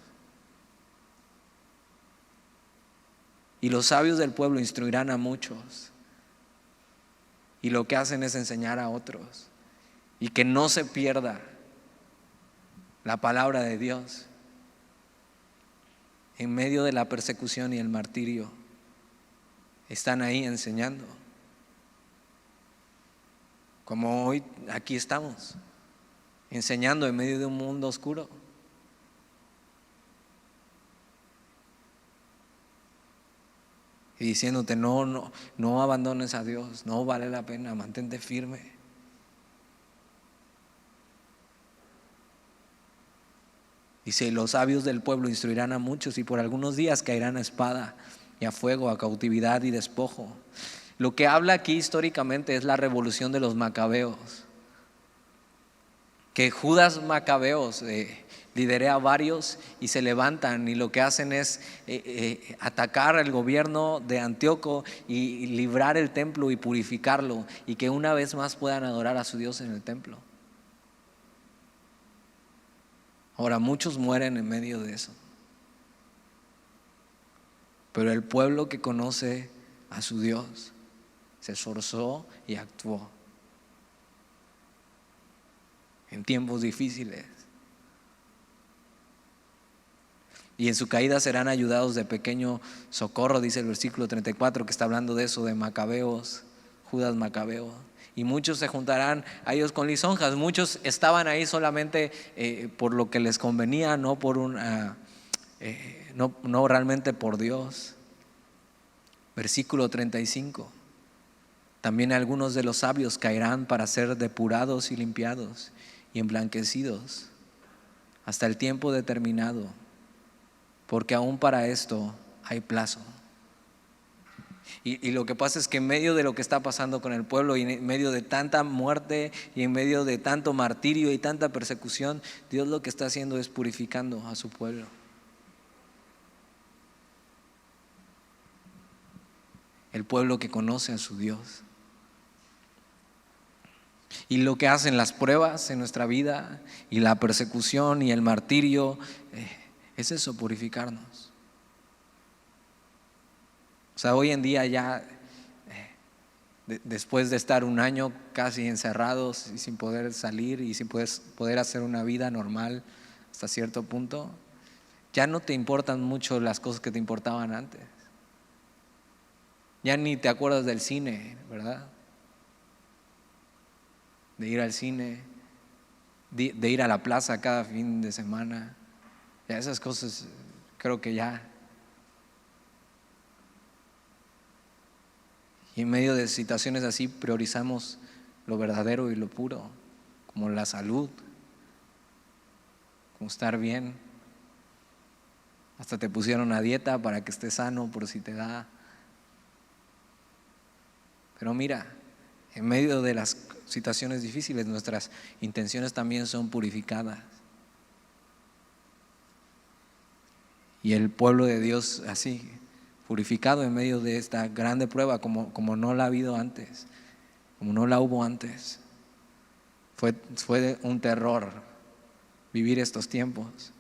Y los sabios del pueblo instruirán a muchos, y lo que hacen es enseñar a otros, y que no se pierda la palabra de Dios en medio de la persecución y el martirio. Están ahí enseñando, como hoy aquí estamos, enseñando en medio de un mundo oscuro. Y diciéndote: no abandones a Dios, no vale la pena, mantente firme. Dice: los sabios del pueblo instruirán a muchos, y por algunos días caerán a espada y a fuego, a cautividad y despojo. Lo que habla aquí históricamente es la revolución de los macabeos, que Judas Macabeos lidera a varios y se levantan, y lo que hacen es atacar el gobierno de Antíoco y librar el templo y purificarlo, y que una vez más puedan adorar a su Dios en el templo. Ahora, muchos mueren en medio de eso. Pero el pueblo que conoce a su Dios se esforzó y actuó en tiempos difíciles. Y en su caída serán ayudados de pequeño socorro, dice el versículo 34, que está hablando de eso, de Macabeos, Judas Macabeo. Y muchos se juntarán a ellos con lisonjas. Muchos estaban ahí solamente por lo que les convenía, no realmente por Dios. Versículo 35. También algunos de los sabios caerán para ser depurados y limpiados y emblanquecidos hasta el tiempo determinado, porque aún para esto hay plazo. Y lo que pasa es que en medio de lo que está pasando con el pueblo y en medio de tanta muerte y en medio de tanto martirio y tanta persecución, Dios lo que está haciendo es purificando a su pueblo. El pueblo que conoce a su Dios. Y lo que hacen las pruebas en nuestra vida y la persecución y el martirio es eso, purificarnos. O sea, hoy en día ya después de estar un año casi encerrados y sin poder salir y sin poder hacer una vida normal hasta cierto punto, ya no te importan mucho las cosas que te importaban antes. Ya ni te acuerdas del cine, ¿verdad? De ir al cine, de ir a la plaza cada fin de semana. Ya esas cosas creo que ya. Y en medio de situaciones así priorizamos lo verdadero y lo puro, como la salud, como estar bien. Hasta te pusieron a dieta para que estés sano por si te da. Pero mira, en medio de las situaciones difíciles nuestras intenciones también son purificadas. Y el pueblo de Dios así, purificado en medio de esta grande prueba como no la ha habido antes, como no la hubo antes. Fue un terror vivir estos tiempos.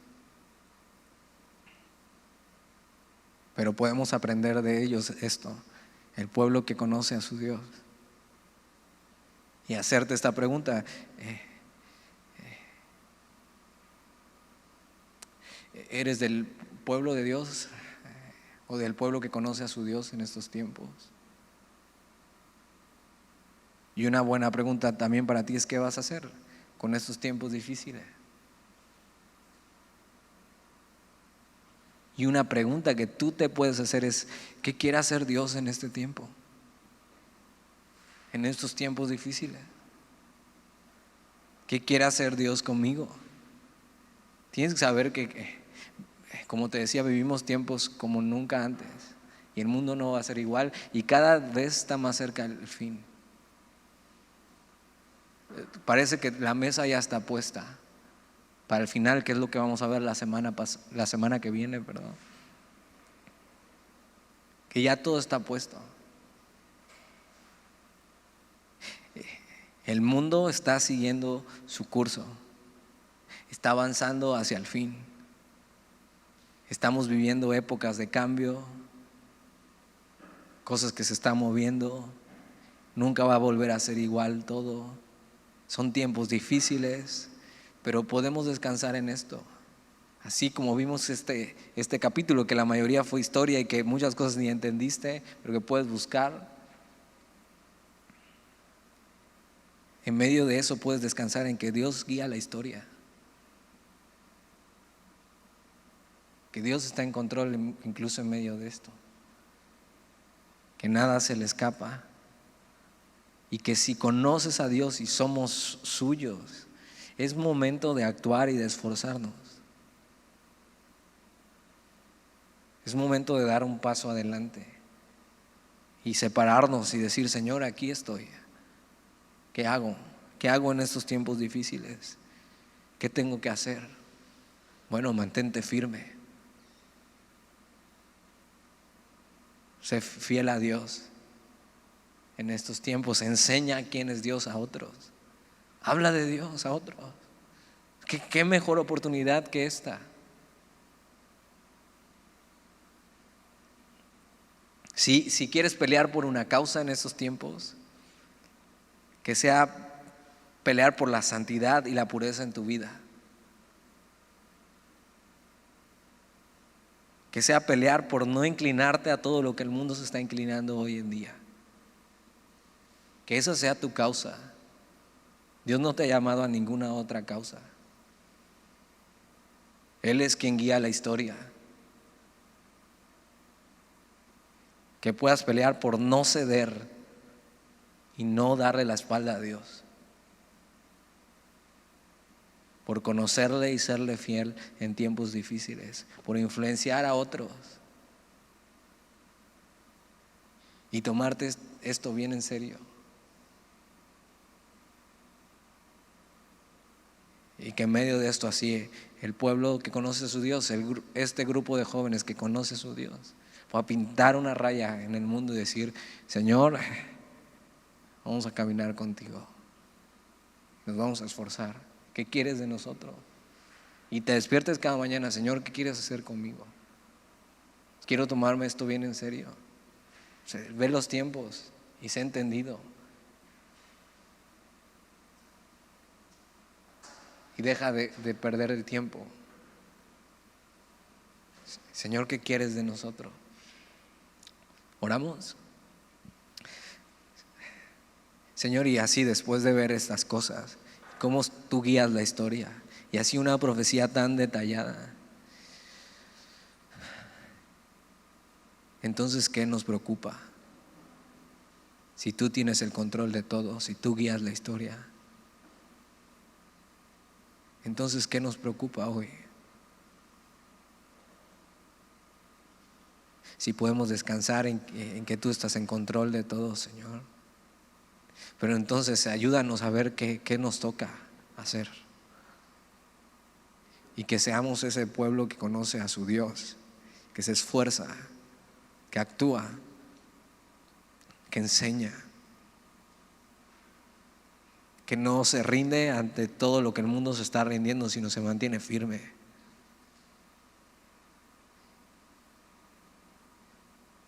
Pero podemos aprender de ellos esto, el pueblo que conoce a su Dios. Y hacerte esta pregunta, ¿eres del pueblo de Dios o del pueblo que conoce a su Dios en estos tiempos? Y una buena pregunta también para ti es: ¿qué vas a hacer con estos tiempos difíciles? Y una pregunta que tú te puedes hacer es: ¿qué quiere hacer Dios en este tiempo? En estos tiempos difíciles. ¿Qué quiere hacer Dios conmigo? Tienes que saber que, como te decía, vivimos tiempos como nunca antes. Y el mundo no va a ser igual. Y cada vez está más cerca el fin. Parece que la mesa ya está puesta para el final, que es lo que vamos a ver la semana que viene, perdón. Que ya todo está puesto. El mundo está siguiendo su curso, está avanzando hacia el fin. Estamos viviendo épocas de cambio, cosas que se están moviendo. Nunca va a volver a ser igual todo. Son tiempos difíciles, pero podemos descansar en esto. Así como vimos este capítulo, que la mayoría fue historia y que muchas cosas ni entendiste, pero que puedes buscar. En medio de eso puedes descansar en que Dios guía la historia, que Dios está en control incluso en medio de esto, que nada se le escapa, y que si conoces a Dios y somos suyos, es momento de actuar y de esforzarnos. Es momento de dar un paso adelante y separarnos y decir: Señor, aquí estoy. ¿Qué hago? ¿Qué hago en estos tiempos difíciles? ¿Qué tengo que hacer? Bueno, mantente firme. Sé fiel a Dios en estos tiempos. Enseña quién es Dios a otros. Habla de Dios a otros. ¿Qué mejor oportunidad que esta? Si quieres pelear por una causa en estos tiempos, que sea pelear por la santidad y la pureza en tu vida. Que sea pelear por no inclinarte a todo lo que el mundo se está inclinando hoy en día. Que esa sea tu causa. Dios no te ha llamado a ninguna otra causa. Él es quien guía la historia. Que puedas pelear por no ceder y no darle la espalda a Dios. Por conocerle y serle fiel en tiempos difíciles. Por influenciar a otros. Y tomarte esto bien en serio. Y que en medio de esto así, el pueblo que conoce a su Dios, este grupo de jóvenes que conoce a su Dios, va a pintar una raya en el mundo y decir: Señor, vamos a caminar contigo, nos vamos a esforzar. ¿Qué quieres de nosotros? Y te despiertes cada mañana: Señor, ¿qué quieres hacer conmigo? Quiero tomarme esto bien en serio. O sea, ve los tiempos y sé entendido. Y deja de perder el tiempo. Señor, ¿qué quieres de nosotros? Oramos. Señor, y así después de ver estas cosas, cómo tú guías la historia, y así una profecía tan detallada, entonces ¿qué nos preocupa? Si tú tienes el control de todo, si tú guías la historia, entonces ¿qué nos preocupa hoy? Si podemos descansar en que tú estás en control de todo, Señor. Pero entonces ayúdanos a ver qué nos toca hacer. Y que seamos ese pueblo que conoce a su Dios, que se esfuerza, que actúa, que enseña, que no se rinde ante todo lo que el mundo se está rindiendo, sino se mantiene firme.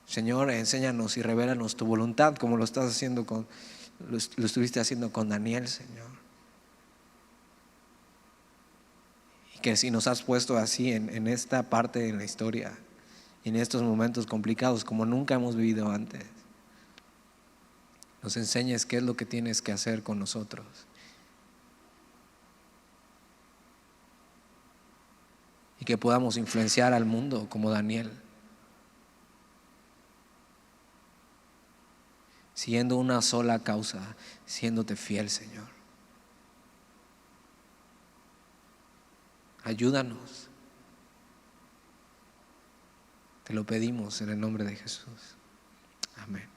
Señor, enséñanos y revélanos tu voluntad, como lo estuviste haciendo con Daniel, Señor. Y que si nos has puesto así en esta parte de la historia, en estos momentos complicados como nunca hemos vivido antes, nos enseñes qué es lo que tienes que hacer con nosotros. Y que podamos influenciar al mundo como Daniel, siguiendo una sola causa, siéndote fiel, Señor. Ayúdanos. Te lo pedimos en el nombre de Jesús. Amén.